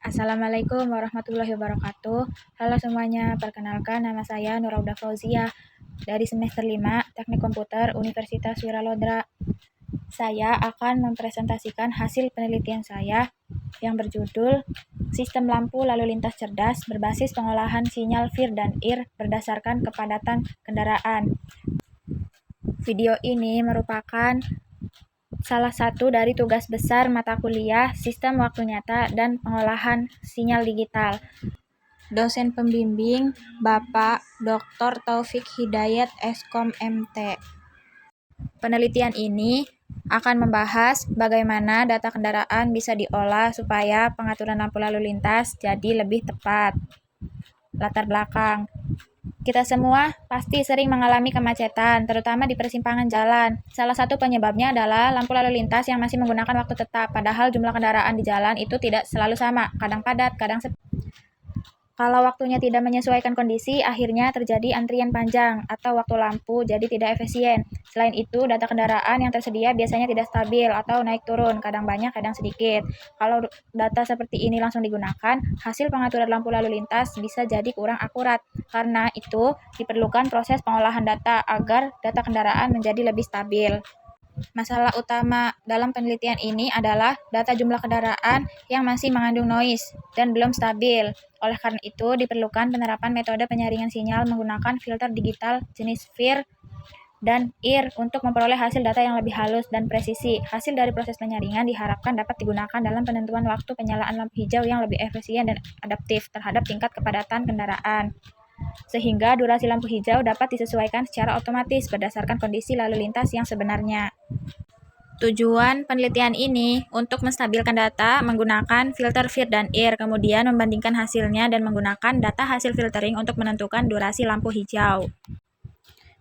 Assalamualaikum warahmatullahi wabarakatuh. Halo semuanya, perkenalkan nama saya Nurauda Fauzia dari semester 5 Teknik Komputer Universitas Wiralodra. Saya akan mempresentasikan hasil penelitian saya yang berjudul Sistem Lampu Lalu Lintas Cerdas berbasis pengolahan sinyal FIR dan IR berdasarkan kepadatan kendaraan. Video ini merupakan salah satu dari tugas besar mata kuliah Sistem Waktu Nyata dan Pengolahan Sinyal Digital. Dosen pembimbing Bapak Dr. Taufik Hidayat Eskom MT. Penelitian ini akan membahas bagaimana data kendaraan bisa diolah supaya pengaturan lampu lalu lintas jadi lebih tepat. Latar belakang. Kita semua pasti sering mengalami kemacetan, terutama di persimpangan jalan. Salah satu penyebabnya adalah lampu lalu lintas yang masih menggunakan waktu tetap, padahal jumlah kendaraan di jalan itu tidak selalu sama, kadang padat, kadang sepi. Kalau waktunya tidak menyesuaikan kondisi, akhirnya terjadi antrian panjang atau waktu lampu jadi tidak efisien. Selain itu, data kendaraan yang tersedia biasanya tidak stabil atau naik turun, kadang banyak, kadang sedikit. Kalau data seperti ini langsung digunakan, hasil pengaturan lampu lalu lintas bisa jadi kurang akurat. Karena itu, diperlukan proses pengolahan data agar data kendaraan menjadi lebih stabil. Masalah utama dalam penelitian ini adalah data jumlah kendaraan yang masih mengandung noise dan belum stabil. Oleh karena itu, diperlukan penerapan metode penyaringan sinyal menggunakan filter digital jenis FIR dan IR untuk memperoleh hasil data yang lebih halus dan presisi. Hasil dari proses penyaringan diharapkan dapat digunakan dalam penentuan waktu penyalaan lampu hijau yang lebih efisien dan adaptif terhadap tingkat kepadatan kendaraan, sehingga durasi lampu hijau dapat disesuaikan secara otomatis berdasarkan kondisi lalu lintas yang sebenarnya. Tujuan penelitian ini untuk menstabilkan data menggunakan filter FIR dan IR, kemudian membandingkan hasilnya dan menggunakan data hasil filtering untuk menentukan durasi lampu hijau.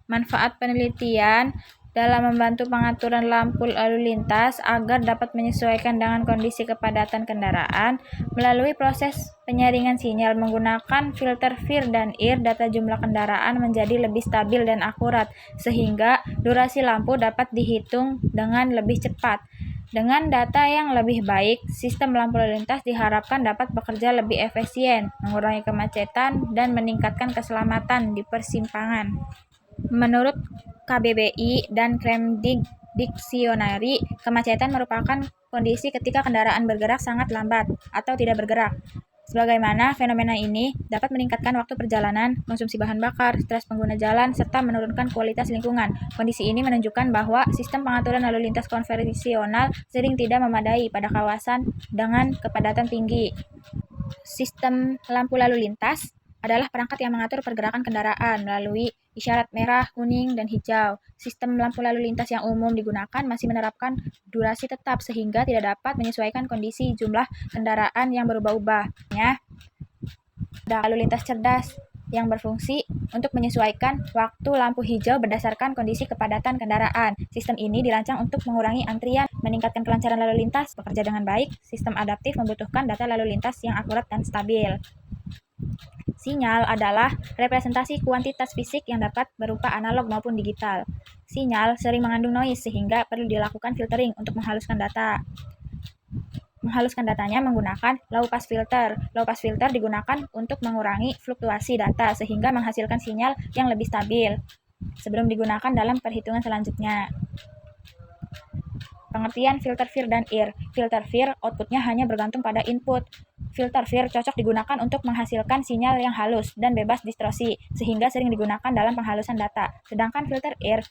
Manfaat penelitian dalam membantu pengaturan lampu lalu lintas agar dapat menyesuaikan dengan kondisi kepadatan kendaraan. Melalui proses penyaringan sinyal menggunakan filter FIR dan IR, data jumlah kendaraan menjadi lebih stabil dan akurat, sehingga durasi lampu dapat dihitung dengan lebih cepat. Dengan data yang lebih baik, sistem lampu lalu lintas diharapkan dapat bekerja lebih efisien, mengurangi kemacetan, dan meningkatkan keselamatan di persimpangan. Menurut KBBI dan Cambridge Dictionary, kemacetan merupakan kondisi ketika kendaraan bergerak sangat lambat atau tidak bergerak. Sebagaimana fenomena ini dapat meningkatkan waktu perjalanan, konsumsi bahan bakar, stres pengguna jalan, serta menurunkan kualitas lingkungan. Kondisi ini menunjukkan bahwa sistem pengaturan lalu lintas konvensional sering tidak memadai pada kawasan dengan kepadatan tinggi. Sistem lampu lalu lintas adalah perangkat yang mengatur pergerakan kendaraan melalui isyarat merah, kuning, dan hijau. Sistem lampu lalu lintas yang umum digunakan masih menerapkan durasi tetap sehingga tidak dapat menyesuaikan kondisi jumlah kendaraan yang berubah-ubah. Ada lalu lintas cerdas yang berfungsi untuk menyesuaikan waktu lampu hijau berdasarkan kondisi kepadatan kendaraan. Sistem ini dirancang untuk mengurangi antrian, meningkatkan kelancaran lalu lintas, bekerja dengan baik. Sistem adaptif membutuhkan data lalu lintas yang akurat dan stabil. Sinyal adalah representasi kuantitas fisik yang dapat berupa analog maupun digital. Sinyal sering mengandung noise sehingga perlu dilakukan filtering untuk menghaluskan data. Menghaluskan datanya menggunakan low pass filter. Low pass filter digunakan untuk mengurangi fluktuasi data sehingga menghasilkan sinyal yang lebih stabil sebelum digunakan dalam perhitungan selanjutnya. Pengertian filter FIR dan IR. Filter FIR outputnya hanya bergantung pada input. Filter FIR cocok digunakan untuk menghasilkan sinyal yang halus dan bebas distorsi, sehingga sering digunakan dalam penghalusan data. Sedangkan filter IR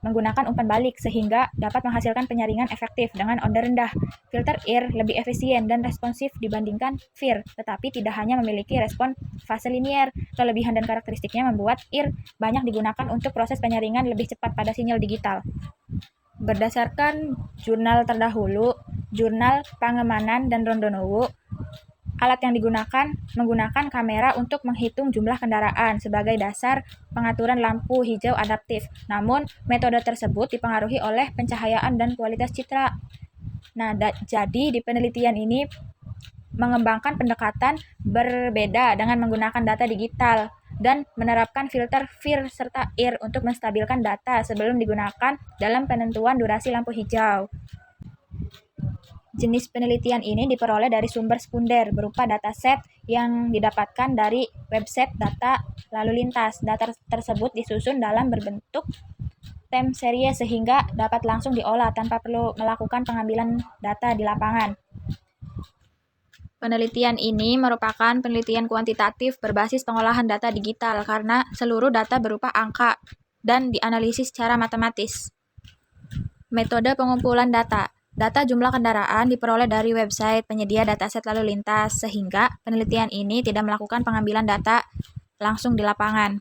menggunakan umpan balik, sehingga dapat menghasilkan penyaringan efektif dengan order rendah. Filter IR lebih efisien dan responsif dibandingkan FIR, tetapi tidak hanya memiliki respon fase linier. Kelebihan dan karakteristiknya membuat IR banyak digunakan untuk proses penyaringan lebih cepat pada sinyal digital. Berdasarkan jurnal terdahulu, Jurnal Pangemanan dan Rondonowo, alat yang digunakan menggunakan kamera untuk menghitung jumlah kendaraan sebagai dasar pengaturan lampu hijau adaptif. Namun, metode tersebut dipengaruhi oleh pencahayaan dan kualitas citra. Jadi di penelitian ini mengembangkan pendekatan berbeda dengan menggunakan data digital dan menerapkan filter FIR serta IR untuk menstabilkan data sebelum digunakan dalam penentuan durasi lampu hijau. Jenis penelitian ini diperoleh dari sumber sekunder berupa dataset yang didapatkan dari website data lalu lintas. Data tersebut disusun dalam berbentuk time series sehingga dapat langsung diolah tanpa perlu melakukan pengambilan data di lapangan. Penelitian ini merupakan penelitian kuantitatif berbasis pengolahan data digital karena seluruh data berupa angka dan dianalisis secara matematis. Metode pengumpulan data. Data jumlah kendaraan diperoleh dari website penyedia dataset lalu lintas, sehingga penelitian ini tidak melakukan pengambilan data langsung di lapangan.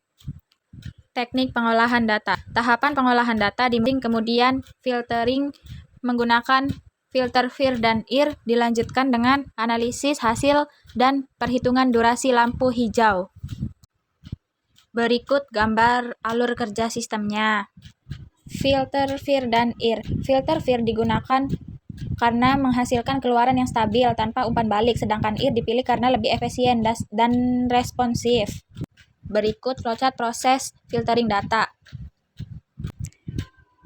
Teknik pengolahan data. Tahapan pengolahan data dimulai, kemudian filtering menggunakan filter FIR dan IR, dilanjutkan dengan analisis hasil dan perhitungan durasi lampu hijau. Berikut gambar alur kerja sistemnya. Filter FIR dan IR. Filter FIR digunakan karena menghasilkan keluaran yang stabil tanpa umpan balik, sedangkan IR dipilih karena lebih efisien dan responsif. Berikut flowchart proses filtering data.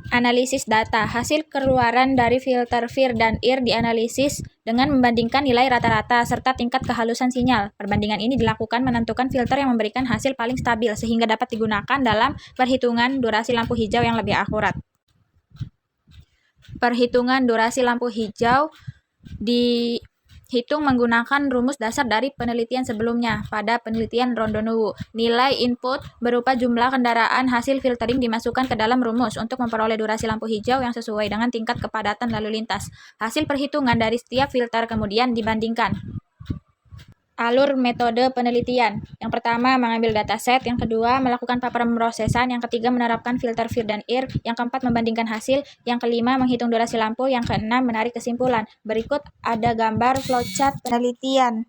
Analisis data. Hasil keluaran dari filter FIR dan IR dianalisis dengan membandingkan nilai rata-rata serta tingkat kehalusan sinyal. Perbandingan ini dilakukan menentukan filter yang memberikan hasil paling stabil sehingga dapat digunakan dalam perhitungan durasi lampu hijau yang lebih akurat. Perhitungan durasi lampu hijau dihitung menggunakan rumus dasar dari penelitian sebelumnya. Pada penelitian Rondonuwu, nilai input berupa jumlah kendaraan hasil filtering dimasukkan ke dalam rumus untuk memperoleh durasi lampu hijau yang sesuai dengan tingkat kepadatan lalu lintas. Hasil perhitungan dari setiap filter kemudian dibandingkan. Alur metode penelitian. Yang pertama, mengambil dataset. Yang kedua, melakukan pemrosesan. Yang ketiga, menerapkan filter FIR dan IR. Yang keempat, membandingkan hasil. Yang kelima, menghitung durasi lampu. Yang keenam, menarik kesimpulan. Berikut ada gambar flowchart penelitian.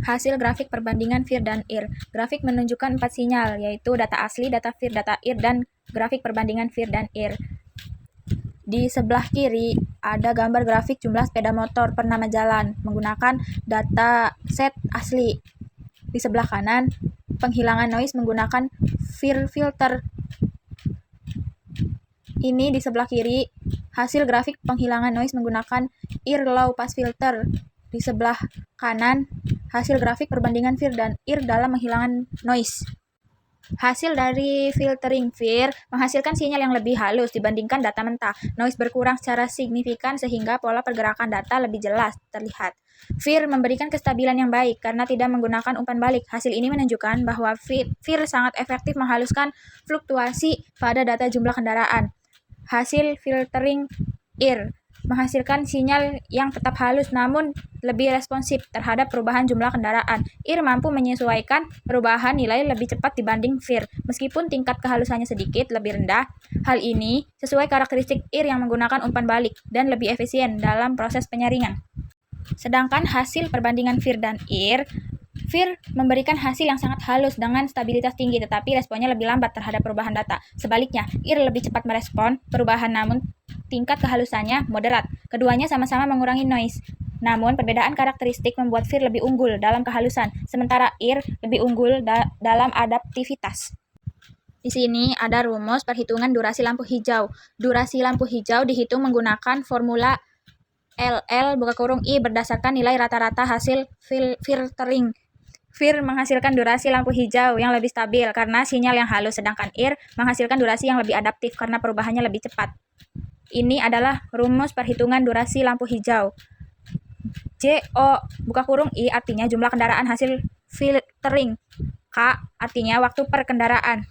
Hasil grafik perbandingan FIR dan IR. Grafik menunjukkan 4 sinyal, yaitu data asli, data FIR, data IR, dan grafik perbandingan FIR dan IR. Di sebelah kiri ada gambar grafik jumlah sepeda motor per nama jalan menggunakan data set asli. Di sebelah kanan, penghilangan noise menggunakan FIR filter. Ini di sebelah kiri, hasil grafik penghilangan noise menggunakan IR low pass filter. Di sebelah kanan, hasil grafik perbandingan FIR dan IR dalam menghilangkan noise. Hasil dari filtering FIR menghasilkan sinyal yang lebih halus dibandingkan data mentah. Noise berkurang secara signifikan sehingga pola pergerakan data lebih jelas terlihat. FIR memberikan kestabilan yang baik karena tidak menggunakan umpan balik. Hasil ini menunjukkan bahwa FIR sangat efektif menghaluskan fluktuasi pada data jumlah kendaraan. Hasil filtering IR menghasilkan sinyal yang tetap halus namun lebih responsif terhadap perubahan jumlah kendaraan. IR mampu menyesuaikan perubahan nilai lebih cepat dibanding FIR, meskipun tingkat kehalusannya sedikit lebih rendah. Hal ini sesuai karakteristik IR yang menggunakan umpan balik dan lebih efisien dalam proses penyaringan. Sedangkan hasil perbandingan FIR dan IR, FIR memberikan hasil yang sangat halus dengan stabilitas tinggi, tetapi responnya lebih lambat terhadap perubahan data. Sebaliknya, IR lebih cepat merespon perubahan namun tingkat kehalusannya moderat. Keduanya sama-sama mengurangi noise. Namun, perbedaan karakteristik membuat FIR lebih unggul dalam kehalusan, sementara IR lebih unggul dalam adaptivitas. Di sini ada rumus perhitungan durasi lampu hijau. Durasi lampu hijau dihitung menggunakan formula LL(I) berdasarkan nilai rata-rata hasil filtering. FIR menghasilkan durasi lampu hijau yang lebih stabil karena sinyal yang halus, sedangkan IR menghasilkan durasi yang lebih adaptif karena perubahannya lebih cepat. Ini adalah rumus perhitungan durasi lampu hijau. JO(I) artinya jumlah kendaraan hasil filtering. K artinya waktu per kendaraan.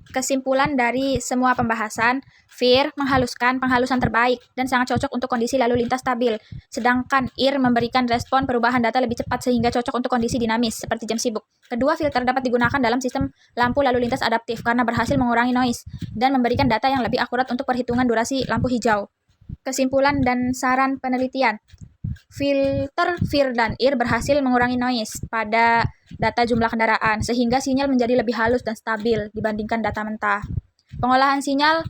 Kesimpulan dari semua pembahasan, FIR menghaluskan penghalusan terbaik dan sangat cocok untuk kondisi lalu lintas stabil. Sedangkan IR memberikan respon perubahan data lebih cepat sehingga cocok untuk kondisi dinamis seperti jam sibuk. Kedua filter dapat digunakan dalam sistem lampu lalu lintas adaptif karena berhasil mengurangi noise dan memberikan data yang lebih akurat untuk perhitungan durasi lampu hijau. Kesimpulan dan saran penelitian. Filter FIR dan IR berhasil mengurangi noise pada data jumlah kendaraan, sehingga sinyal menjadi lebih halus dan stabil dibandingkan data mentah. Pengolahan sinyal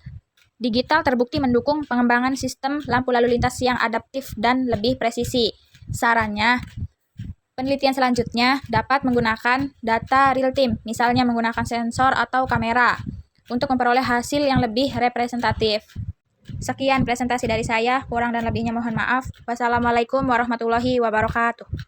digital terbukti mendukung pengembangan sistem lampu lalu lintas yang adaptif dan lebih presisi. Sarannya, penelitian selanjutnya dapat menggunakan data real-time, misalnya menggunakan sensor atau kamera, untuk memperoleh hasil yang lebih representatif. Sekian presentasi dari saya, kurang dan lebihnya mohon maaf. Wassalamualaikum warahmatullahi wabarakatuh.